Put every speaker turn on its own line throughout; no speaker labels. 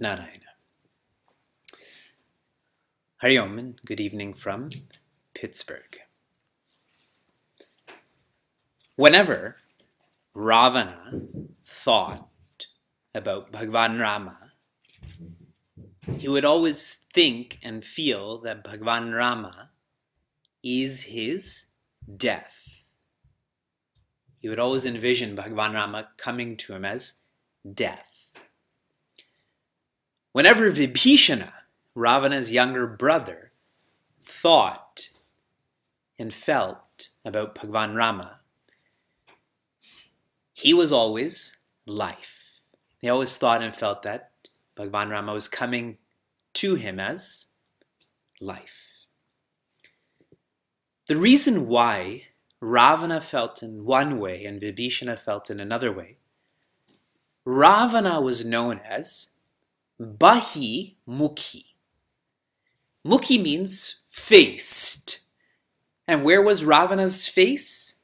Narayana. Hari Om and good evening from Pittsburgh. Whenever Ravana thought about Bhagwan Rama, he would always think and feel that Bhagwan Rama is his death. He would always envision Bhagwan Rama coming to him as death. Whenever Vibhishana, Ravana's younger brother, thought and felt about Bhagwan Rama, he was always life. He always thought and felt that Bhagwan Rama was coming to him as life. The reason why Ravana felt in one way and Vibhishana felt in another way, Ravana was known as Bahi Mukhi. Mukhi means faced. And where was Ravana's face?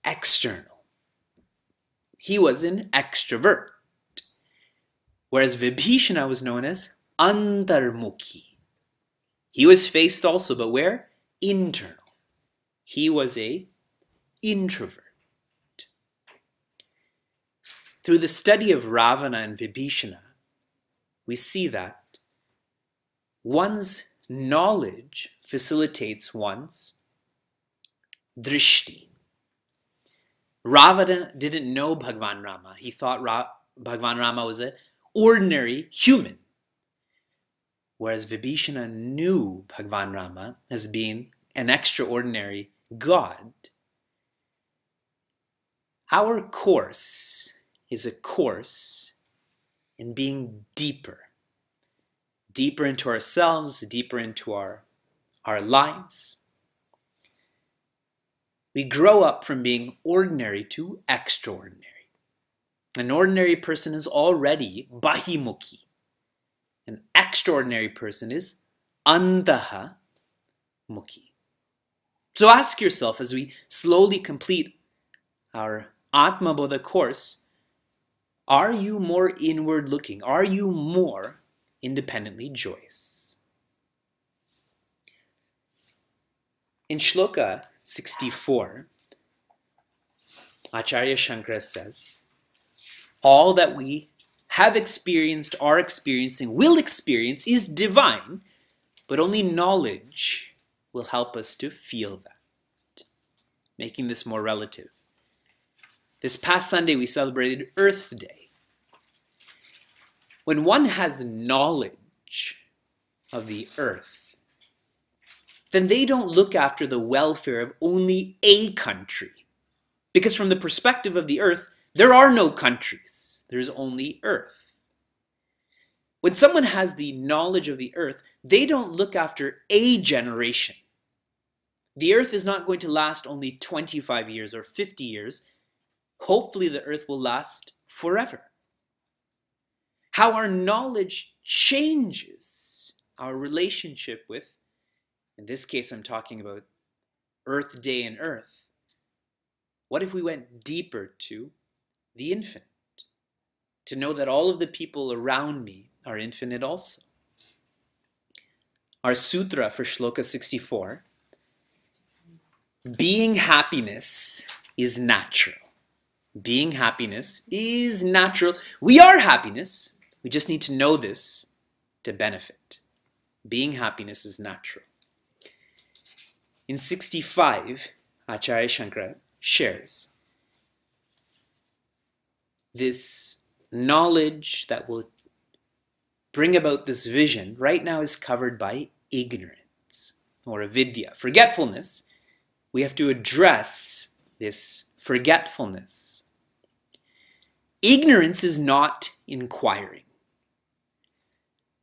External. He was an extrovert. Whereas Vibhishana was known as Antarmukhi. He was faced also, but where? Internal. He was an introvert. Through the study of Ravana and Vibhishana, we see that one's knowledge facilitates one's drishti. Ravana didn't know Bhagwan Rama. He thought Bhagwan Rama was an ordinary human. Whereas Vibhishana knew Bhagwan Rama as being an extraordinary God. Our course is a course in being deeper into ourselves, deeper into our lives. We grow up from being ordinary to extraordinary. An ordinary person is already Bahimukhi. An extraordinary person is Antaha Mukhi. So ask yourself as we slowly complete our Atma Bodha course, are you more inward looking? Are you more independently joyous? In Shloka 64, Acharya Shankara says, all that we have experienced, are experiencing, will experience is divine, but only knowledge will help us to feel that, making this more relative. This past Sunday, we celebrated Earth Day. When one has knowledge of the earth, then they don't look after the welfare of only a country. Because from the perspective of the earth, there are no countries. There is only earth. When someone has the knowledge of the earth, they don't look after a generation. The earth is not going to last only 25 years or 50 years. Hopefully the earth will last forever. How our knowledge changes our relationship with, in this case I'm talking about Earth Day and Earth. What if we went deeper to the infinite? To know that all of the people around me are infinite also. Our sutra for Shloka 64, being happiness is natural. Being happiness is natural. We are happiness. We just need to know this to benefit. Being happiness is natural. In 65, Acharya Shankara shares this knowledge that will bring about this vision right now is covered by ignorance or avidya, forgetfulness. We have to address this forgetfulness. Ignorance is not inquiring.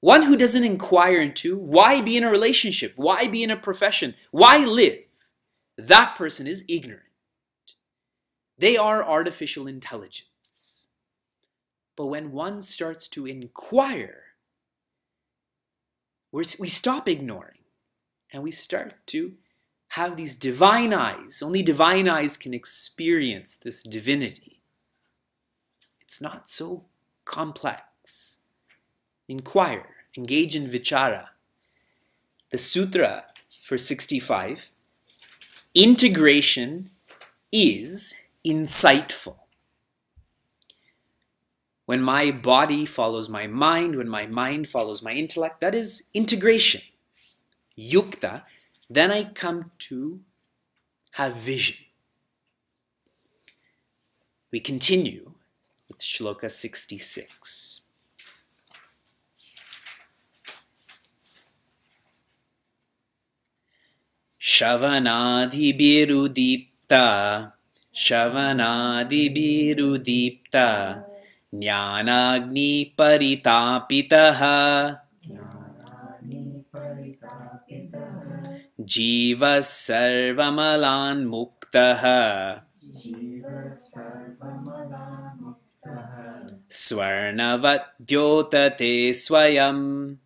One who doesn't inquire into why be in a relationship, why be in a profession, why live, that person is ignorant. They are artificial intelligence. But when one starts to inquire, we stop ignoring and we start to have these divine eyes. Only divine eyes can experience this divinity. It's not so complex. Inquire, engage in vichara. The sutra for 65, integration is insightful. When my body follows my mind, when my mind follows my intellect, that is integration. Yukta, then I come to have vision. We continue with Shloka 66. Shavanadibirudipta, Shavanadibirudipta, Jnanagni paritapitaha, Jiva sarvamalan muktaha, Swarnavat dyotate swayam.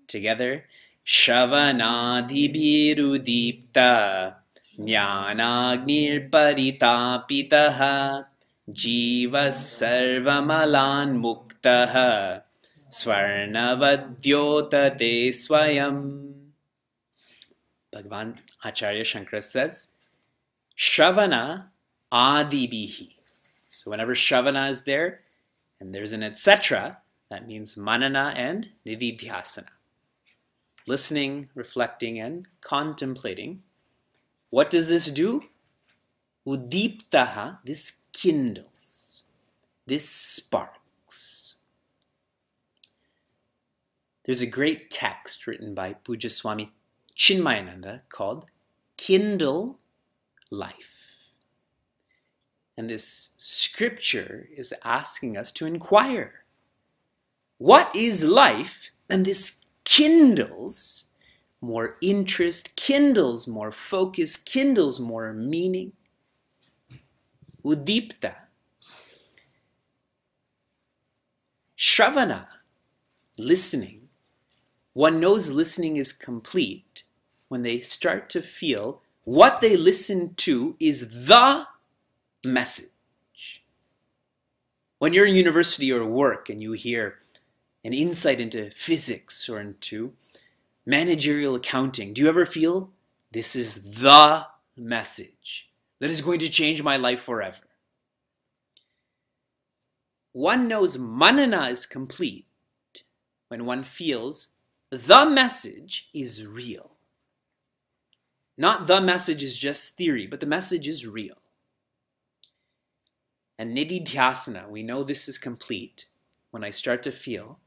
Together, Shavanadibirudipta, Jnanagnir paritapitaha, Jiva sarvamalan muktaha, Swarnavadyotate swayam. Bhagavan Acharya Shankara says, Shavana adibihi. So whenever Shavana is there, and there's an etc., that means manana and nididhyasana. Listening, reflecting, and contemplating. What does this do? Udiptaha, this kindles, this sparks. There's a great text written by Puja Swami Chinmayananda called Kindle Life. And this scripture is asking us to inquire. What is life? And this kindles more interest, kindles more focus, kindles more meaning. Udipta. Shravana, listening. One knows listening is complete when they start to feel what they listen to is the message. When you're in university or work and you hear an insight into physics or into managerial accounting, do you ever feel this is the message that is going to change my life forever? One knows manana is complete when one feels the message is real. Not the message is just theory, but the message is real. And nididhyasana, we know this is complete when I start to feel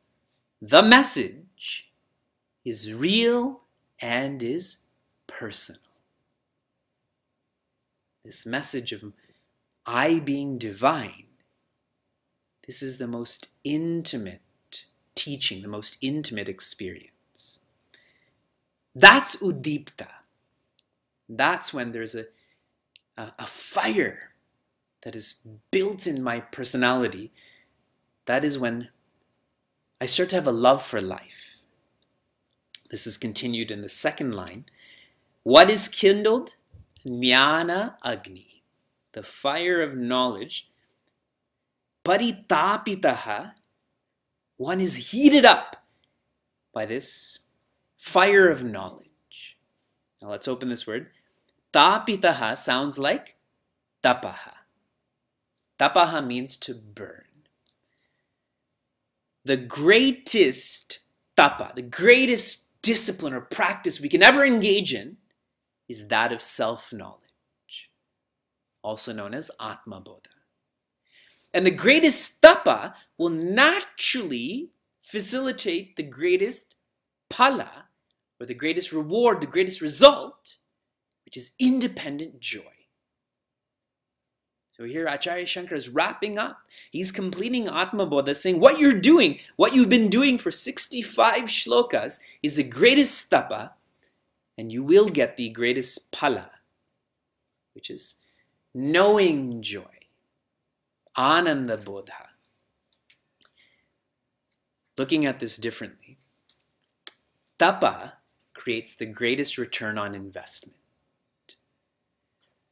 the message is real and is personal. This message of I being divine, this is the most intimate teaching, the most intimate experience. That's udipta. That's when there's a fire that is built in my personality. That is when I start to have a love for life. This is continued in the second line. What is kindled? Jnana Agni, the fire of knowledge. Paritapitaha, one is heated up by this fire of knowledge. Now let's open this word. Tapitaha sounds like tapaha. Tapaha means to burn. The greatest tapa, the greatest discipline or practice we can ever engage in is that of self-knowledge, also known as Atma Bodha. And the greatest tapa will naturally facilitate the greatest phala, or the greatest reward, the greatest result, which is independent joy. So here Acharya Shankara is wrapping up. He's completing Atma Bodha, saying what you're doing, what you've been doing for 65 shlokas is the greatest tapa, and you will get the greatest phala, which is knowing joy, Ananda Bodha. Looking at this differently, tapa creates the greatest return on investment.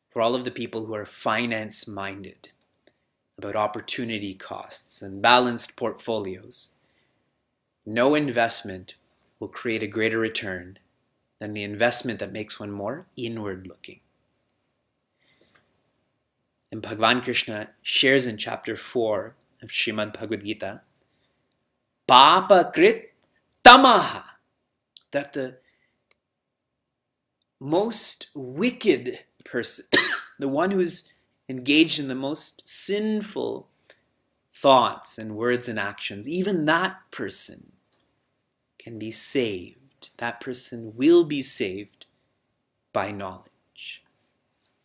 For all of the people who are finance-minded about opportunity costs and balanced portfolios, no investment will create a greater return than the investment that makes one more inward-looking. And Bhagavan Krishna shares in chapter 4 of Srimad Bhagavad Gita, Papa Krit Tamaha, that the most wicked person, the one who's engaged in the most sinful thoughts and words and actions, even that person can be saved. That person will be saved by knowledge.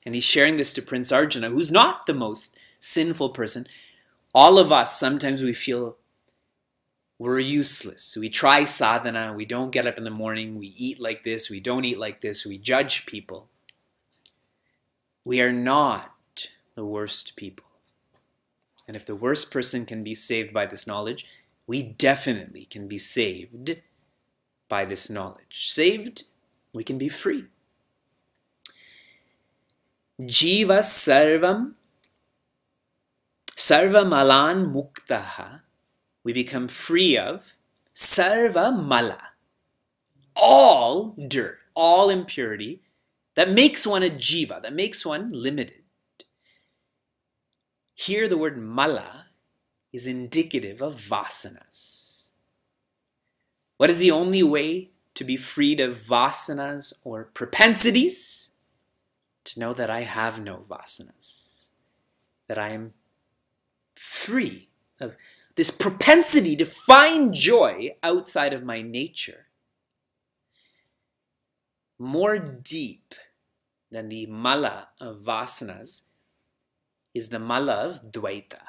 And he's sharing this to Prince Arjuna, who's not the most sinful person. All of us, sometimes we feel we're useless. We try sadhana, we don't get up in the morning, we eat like this, we don't eat like this, we judge people. We are not the worst people. And if the worst person can be saved by this knowledge, we definitely can be saved by this knowledge. Saved, we can be free. Jiva sarva malan muktaha. We become free of sarva mala, all dirt, all impurity that makes one a jiva, that makes one limited. Here the word mala is indicative of vasanas. What is the only way to be freed of vasanas or propensities? To know that I have no vasanas, that I am free of this propensity to find joy outside of my nature. More deep than the mala of vasanas is the mala of dvaita.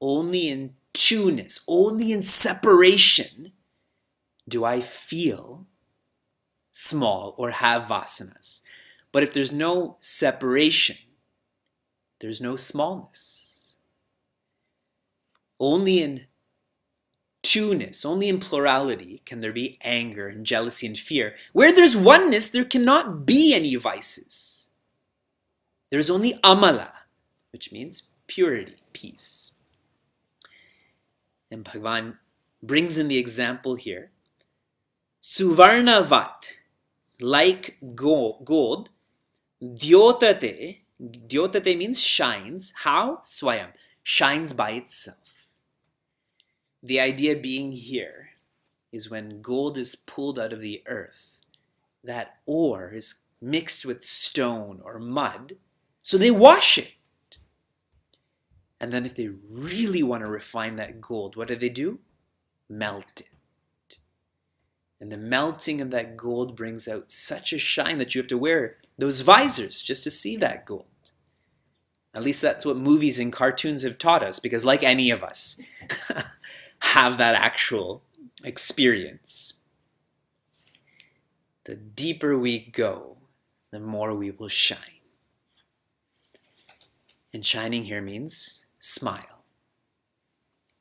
Only in two-ness, only in separation do I feel small or have vasanas. But if there's no separation, there's no smallness. Only in two-ness, only in plurality can there be anger and jealousy and fear. Where there's oneness, there cannot be any vices. There's only amala, which means purity, peace. And Bhagavan brings in the example here. Suvarnavat, like gold, dyotate means shines. How? Swayam, shines by itself. The idea being here is when gold is pulled out of the earth, that ore is mixed with stone or mud, so they wash it. And then if they really want to refine that gold, what do? Melt it. And the melting of that gold brings out such a shine that you have to wear those visors just to see that gold. At least that's what movies and cartoons have taught us, because like any of us have that actual experience. The deeper we go, the more we will shine. And shining here means smile.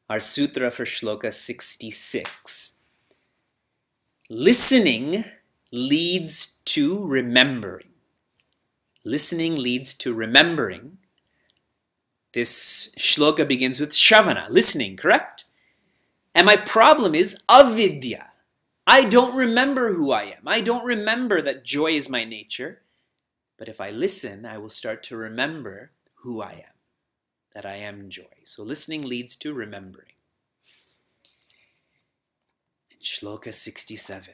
Our sutra for shloka 66. Listening leads to remembering. Listening leads to remembering. This shloka begins with shravana, listening, correct? And my problem is avidya. I don't remember who I am. I don't remember that joy is my nature. But if I listen, I will start to remember who I am, that I am joy. So listening leads to remembering. Shloka 67.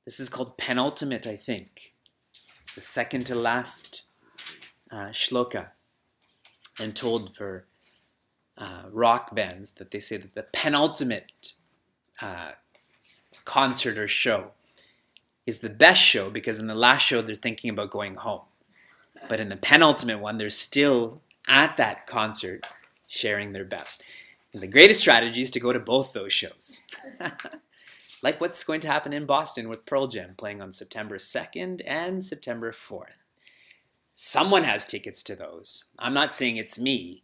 This is called penultimate, I think. The second to last shloka. And told for rock bands that they say that the penultimate concert or show is the best show, because in the last show they're thinking about going home. But in the penultimate one, they're still at that concert sharing their best. And the greatest strategy is to go to both those shows. Like what's going to happen in Boston with Pearl Jam playing on September 2nd and September 4th. Someone has tickets to those. I'm not saying it's me.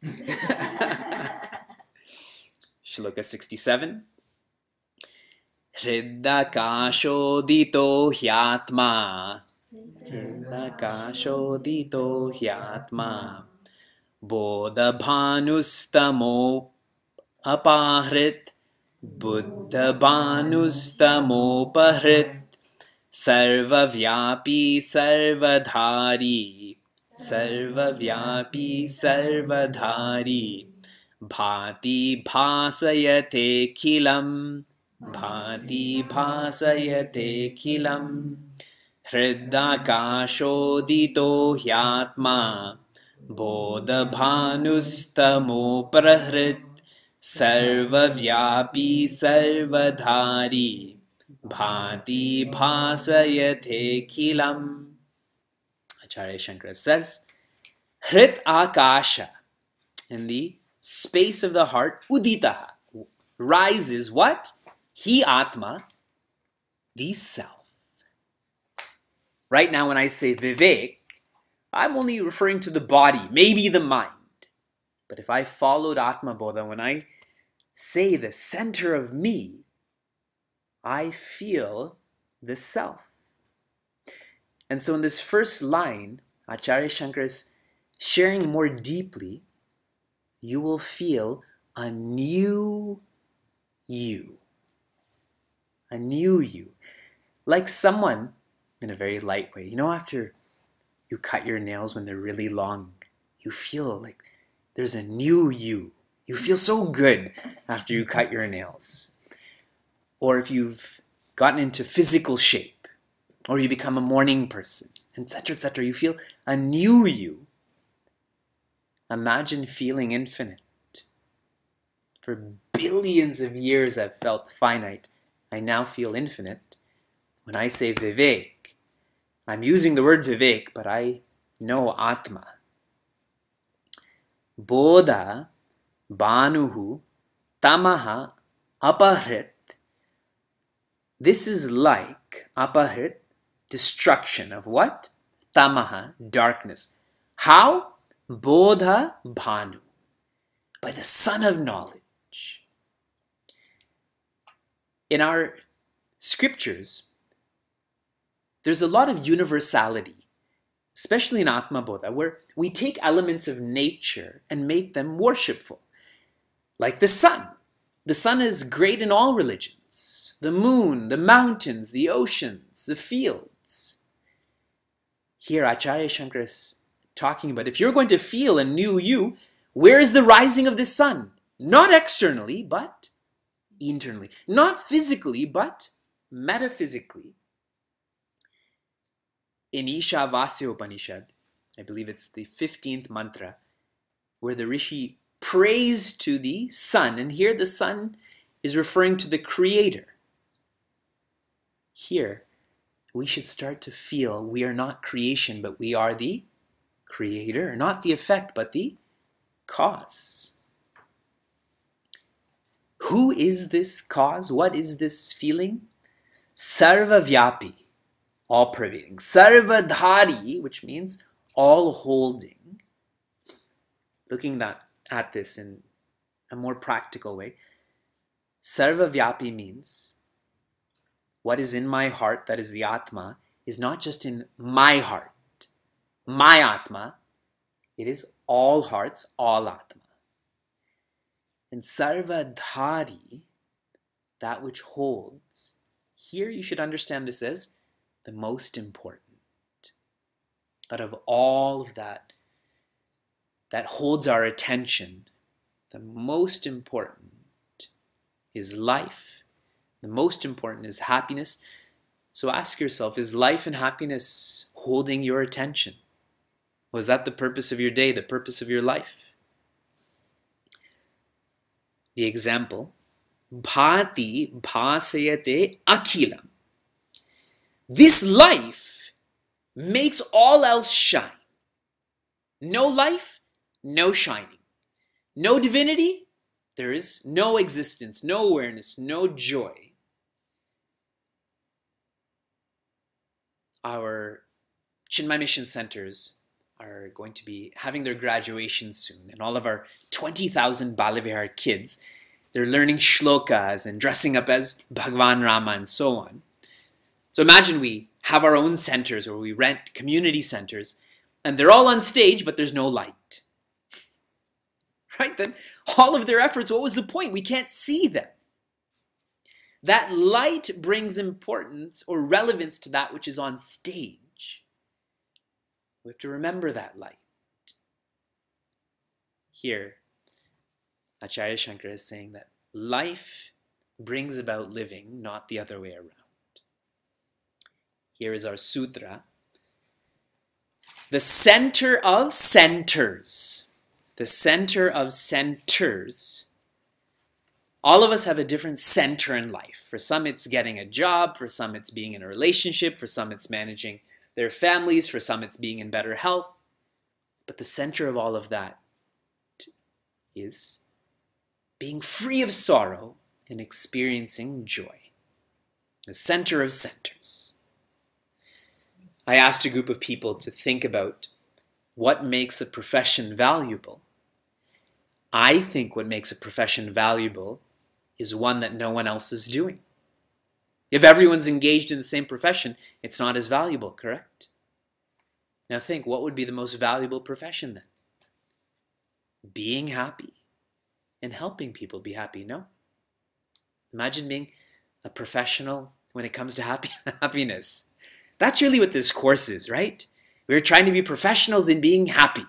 Shloka 67. Hriddakashodito hyatma. Hriddakashodito hyatma. Bodha bhanustamo apahrit. Buddha bhanustamo pahrit. Sarvavyapi sarvadhari. Sarvavyapi sarvadhari. Bhati bhasayate khilam. Bhati bhasayate khilam. Hriddakashodito hyatma. Bodha bhanustamo prahrit. Sarvavyapi sarvadhari. Bhati bhasayate khilam. Acharya Shankara says, Hrit akasha, in the space of the heart, uditaha, rises what? He Atma, the self. Right now when I say Vivek, I'm only referring to the body, maybe the mind. But if I followed Atma Bodha, when I say the center of me, I feel the self. And so in this first line, Acharya Shankara is sharing more deeply, you will feel a new you. A new you. Like someone, in a very light way, you know, after you cut your nails when they're really long, you feel like there's a new you. You feel so good after you cut your nails. Or if you've gotten into physical shape, or you become a morning person, etc., etc., you feel a new you. Imagine feeling infinite. For billions of years I've felt finite. I now feel infinite. When I say Vivek, I'm using the word Vivek, but I know Atma. Bodha, Banuhu, Tamaha, Apahrit. This is like Apahrit, destruction of what? Tamaha, darkness. How? Bodha Bhanu, by the sun of knowledge. In our scriptures, there's a lot of universality, especially in Atma Bodha, where we take elements of nature and make them worshipful. Like the sun. The sun is great in all religions. The moon, the mountains, the oceans, the fields. Here Acharya Shankara is talking about, if you're going to feel a new you, where is the rising of the sun? Not externally, but internally. Not physically, but metaphysically. In Ishavasya Upanishad, I believe it's the 15th mantra, where the Rishi prays to the sun, and here the sun is referring to the Creator. Here, we should start to feel we are not creation, but we are the Creator, not the effect, but the cause. Who is this cause? What is this feeling? Sarvavyapi, all-pervading. Sarvadhari, which means all-holding. Looking at this in a more practical way, Sarvavyapi means what is in my heart, that is the Atma, is not just in my heart, my Atma, it is all hearts, all Atma. And Sarvadhari, that which holds, here you should understand this as the most important. Out of all of that holds our attention, the most important is life, The most important is happiness. So ask yourself, is life and happiness holding your attention? Was that the purpose of your day, the purpose of your life? The example, bhati bhasayate akhilam. This life makes all else shine. No life, no shining. No divinity, there is no existence, no awareness, no joy. Our Chinmay Mission centers are going to be having their graduation soon, and all of our 20,000 Balavihar kids, they're learning shlokas and dressing up as Bhagwan Rama and so on. So imagine we have our own centers, or we rent community centers, and they're all on stage, but there's no light. Right? Then all of their efforts, what was the point? We can't see them. That light brings importance or relevance to that which is on stage. We have to remember that light. Here, Acharya Shankara is saying that life brings about living, not the other way around. Here is our sutra. The center of centers. The center of centers. All of us have a different center in life. For some, it's getting a job. For some, it's being in a relationship. For some, it's managing their families. For some, it's being in better health. But the center of all of that is being free of sorrow and experiencing joy. The center of centers. I asked a group of people to think about what makes a profession valuable. I think what makes a profession valuable is one that no one else is doing. If everyone's engaged in the same profession, it's not as valuable, correct? Now think, what would be the most valuable profession then? Being happy and helping people be happy, no? Imagine being a professional when it comes to happiness. That's really what this course is, right? We're trying to be professionals in being happy.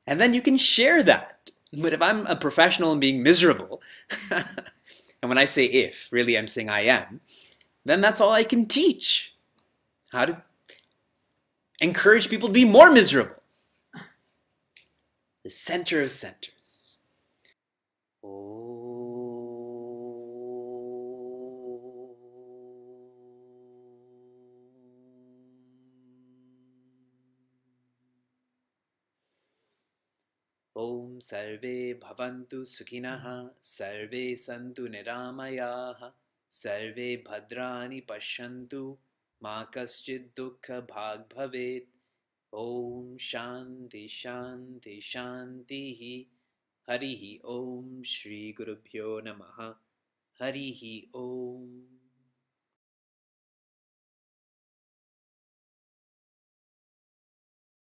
And then you can share that. But if I'm a professional in being miserable, and when I say if, really I'm saying I am, then that's all I can teach. How to encourage people to be more miserable. The center of centers. Om Sarve Bhavantu Sukhinah, Sarve Santu Niramayaha, Sarve Bhadrani Pashyantu, Ma Kaschid Dukkha Bhag Bhavet. Om Shanti Shanti Shanti Harihi Om Shri Gurubhyo Namaha Harihi Om